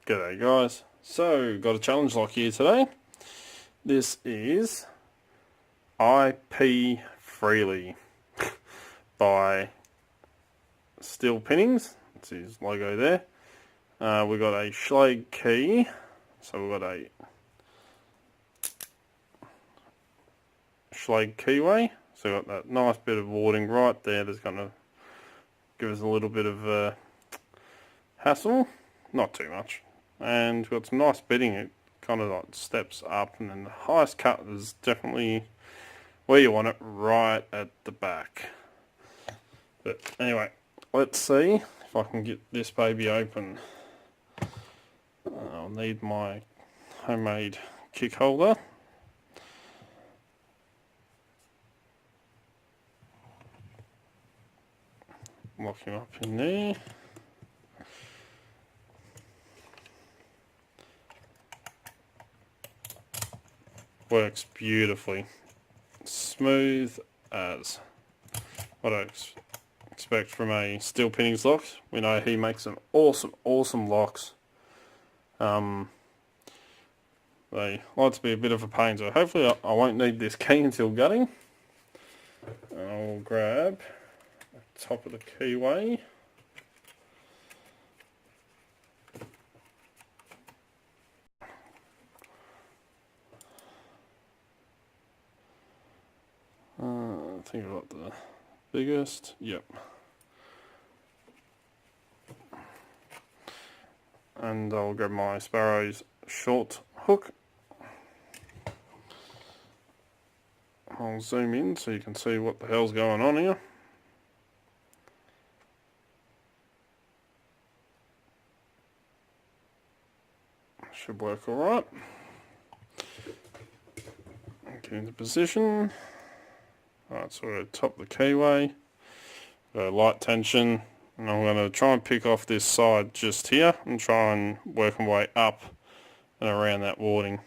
G'day guys, so got a challenge lock here today. This is I Pee Freely by Steel Pinnings. That's his logo there. We've got a Schlag key, so we've got a Schlag keyway. So we've got that nice bit of warding right there that's going to give us a little bit of hassle, not too much. And we've got some nice bedding. It kind of like steps up, and then the highest cut is definitely where you want it, right at the back. But anyway, let's see if I can get this baby open. I'll need my homemade kick holder. Lock him up in there. Works beautifully. Smooth as what I expect from a Steel Pinnings lock. We know he makes some awesome locks. They like to be a bit of a pain, so hopefully I won't need this key until gutting. I'll grab the top of the keyway. I think I've got the biggest, yep. And I'll grab my Sparrow's short hook. I'll zoom in so you can see what the hell's going on here. Should work alright. Get into position. Alright, so we're at the top of the keyway. Got light tension, and I'm going to try and pick off this side just here and try and work my way up and around that warding.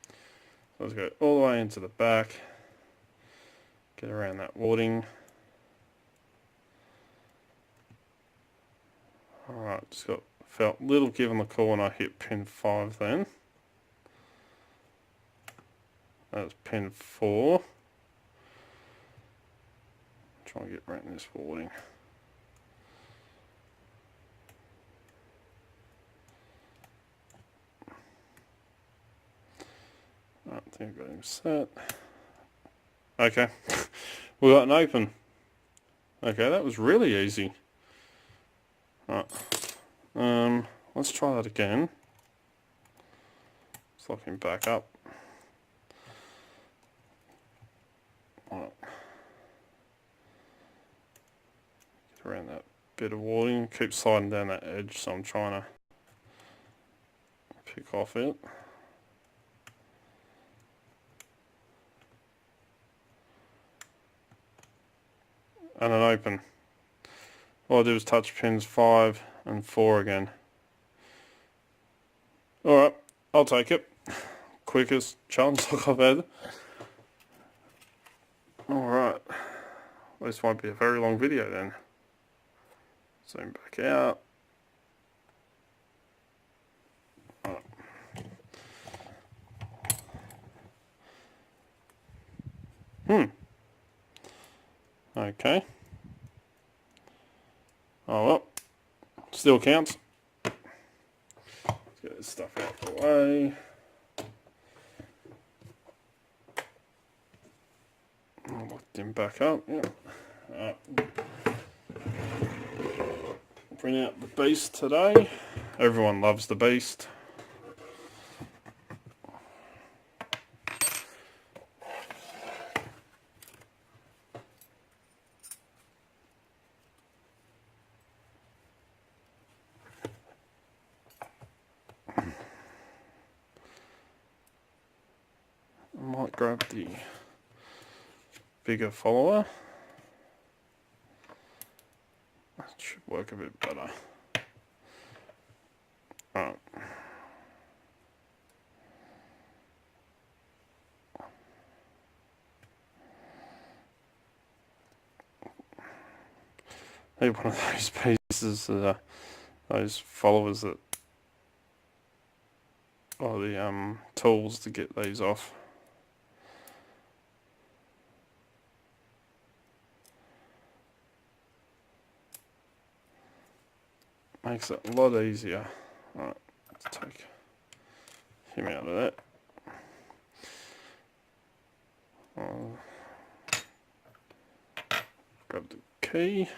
So let's go all the way into the back, get around that warding. Alright, just felt a little give on the call when I hit pin 5 then. That's pin 4. Try and get right in this warding. I think I've got him set. Okay, we got an open. Okay, that was really easy. Right. Let's try that again. Let's lock him back up. Right. Get around that bit of warding. Keep sliding down that edge, so I'm trying to pick off it. And an open. All I do is touch pins 5 and 4 again. Alright, I'll take it. Quickest challenge lock I've had. Alright, this won't be a very long video then. Zoom back out. Right. Okay. Oh well, still counts. Let's get this stuff out of the way. I'll lock him back up. Yeah. Right. Bring out the beast today. Everyone loves the beast. I might grab the bigger follower. That should work a bit better. Alright. Need one of those pieces, those followers that or the tools to get these off. Makes it a lot easier. Right, let's take him out of that. Grab the key.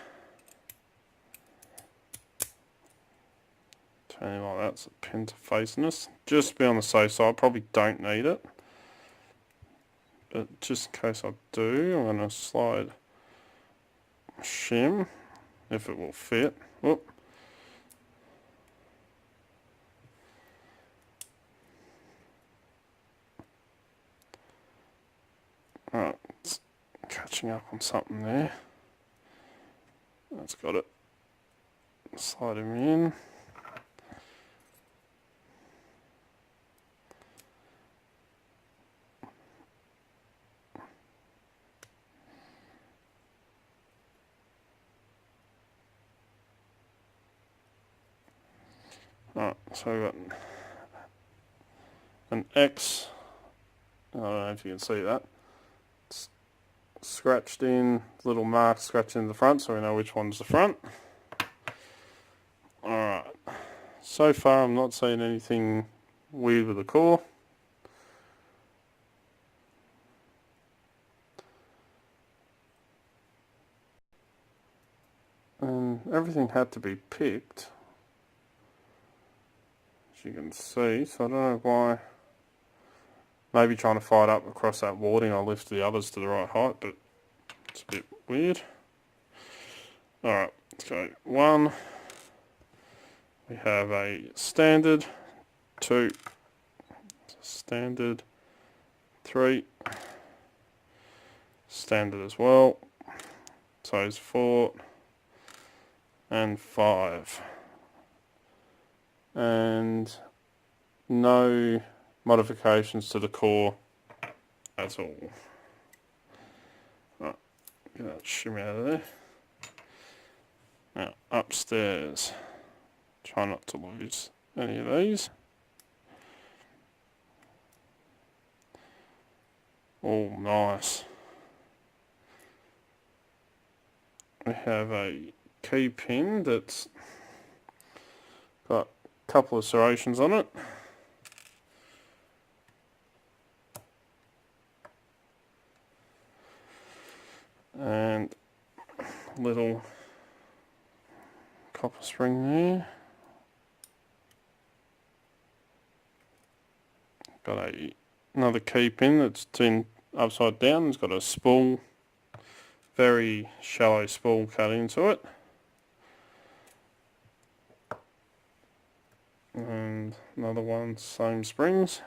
Turn it like that so the pins are facing us. Just to be on the safe side, probably don't need it. But just in case I do, I'm going to slide shim, if it will fit. Whoop. Alright, it's catching up on something there. That's got it. Slide him in. Alright, so we've got an X. I don't know if you can see that. It's scratched in, little mark scratched in the front so we know which one's the front. Alright, so far I'm not seeing anything weird with the core. And everything had to be picked, as you can see, so I don't know why. Maybe trying to fight up across that warding, I'll lift the others to the right height, but it's a bit weird. Alright, let's go. 1, we have a standard, 2, standard, 3, standard as well, so it's 4, and 5. And no modifications to the core at all. Right, get that shim out of there. Now upstairs, try not to lose any of these. Oh, nice. We have a key pin that's got a couple of serrations on it. And little copper spring there. Got another key pin that's turned upside down. It's got a spool, very shallow spool cut into it. And another one, same springs.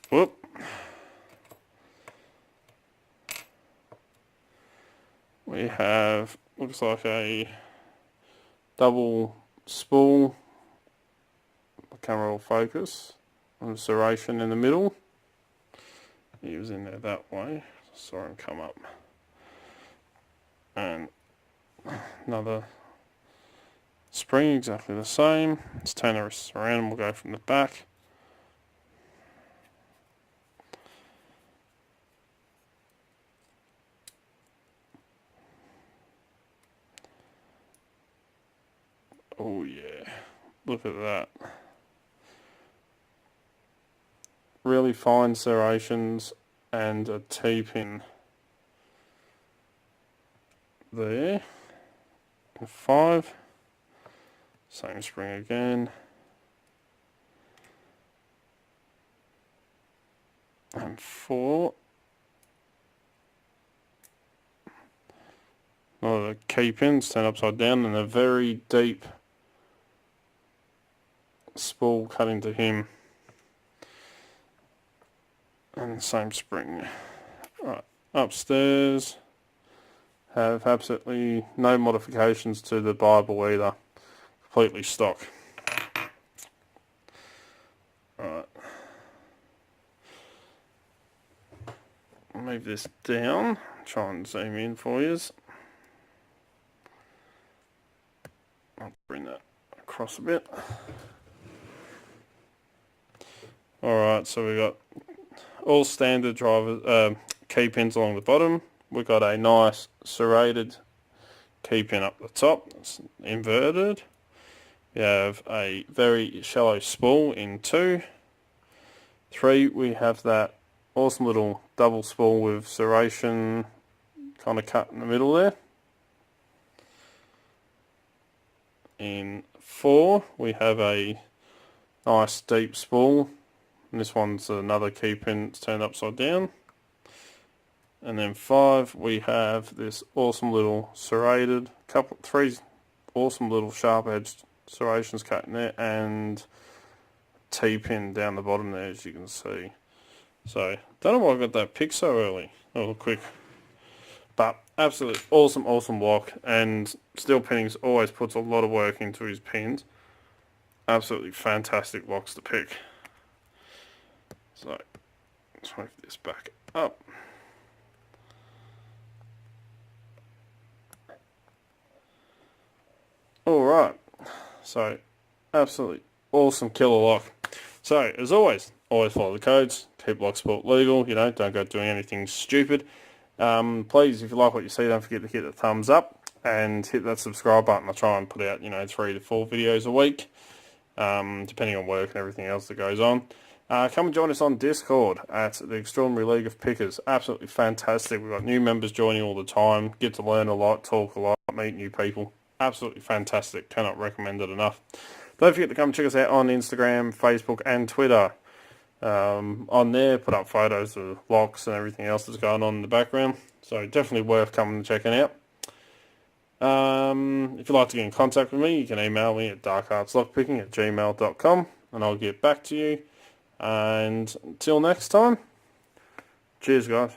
Whoop. We have, looks like a double spool, the camera will focus, and a serration in the middle. He was in there that way, saw him come up. And another spring exactly the same. Let's turn the wrists around and we'll go from the back. Oh yeah, look at that. Really fine serrations and a T-pin there. And 5, same spring again. And 4. Another key pins turned upside down and a very deep spool cut into him. And the same spring. Right, upstairs have absolutely no modifications to the Bible either. Completely stock. Right. Move this down, try and zoom in for you. I'll bring that across a bit. Alright, so we got all standard key pins along the bottom. We've got a nice serrated key pin up the top, it's inverted. We have a very shallow spool in 2. 3, we have that awesome little double spool with serration kind of cut in the middle there. In 4, we have a nice deep spool, and this one's another key pin that's turned upside down. And then 5, we have this awesome little serrated, 3 awesome little sharp edged serrations cut in there, and T-pin down the bottom there, as you can see. So, don't know why I got that pick so early, or quick. But, absolutely awesome lock, and Steel Pinnings always puts a lot of work into his pins. Absolutely fantastic locks to pick. So, let's move this back up. Alright, so absolutely awesome killer lock. So, as always follow the codes, keep Locksport legal, you know, don't go doing anything stupid. Please, if you like what you see, don't forget to hit the thumbs up and hit that subscribe button. I try and put out, you know, 3 to 4 videos a week, depending on work and everything else that goes on. Come and join us on Discord at the Extraordinary League of Pickers. Absolutely fantastic. We've got new members joining all the time. Get to learn a lot, talk a lot, meet new people. Absolutely fantastic. Cannot recommend it enough. Don't forget to come check us out on Instagram, Facebook and Twitter. On there, put up photos of locks and everything else that's going on in the background. So definitely worth coming and checking out. If you'd like to get in contact with me, you can email me at darkartslockpicking@gmail.com and I'll get back to you. And until next time, cheers guys.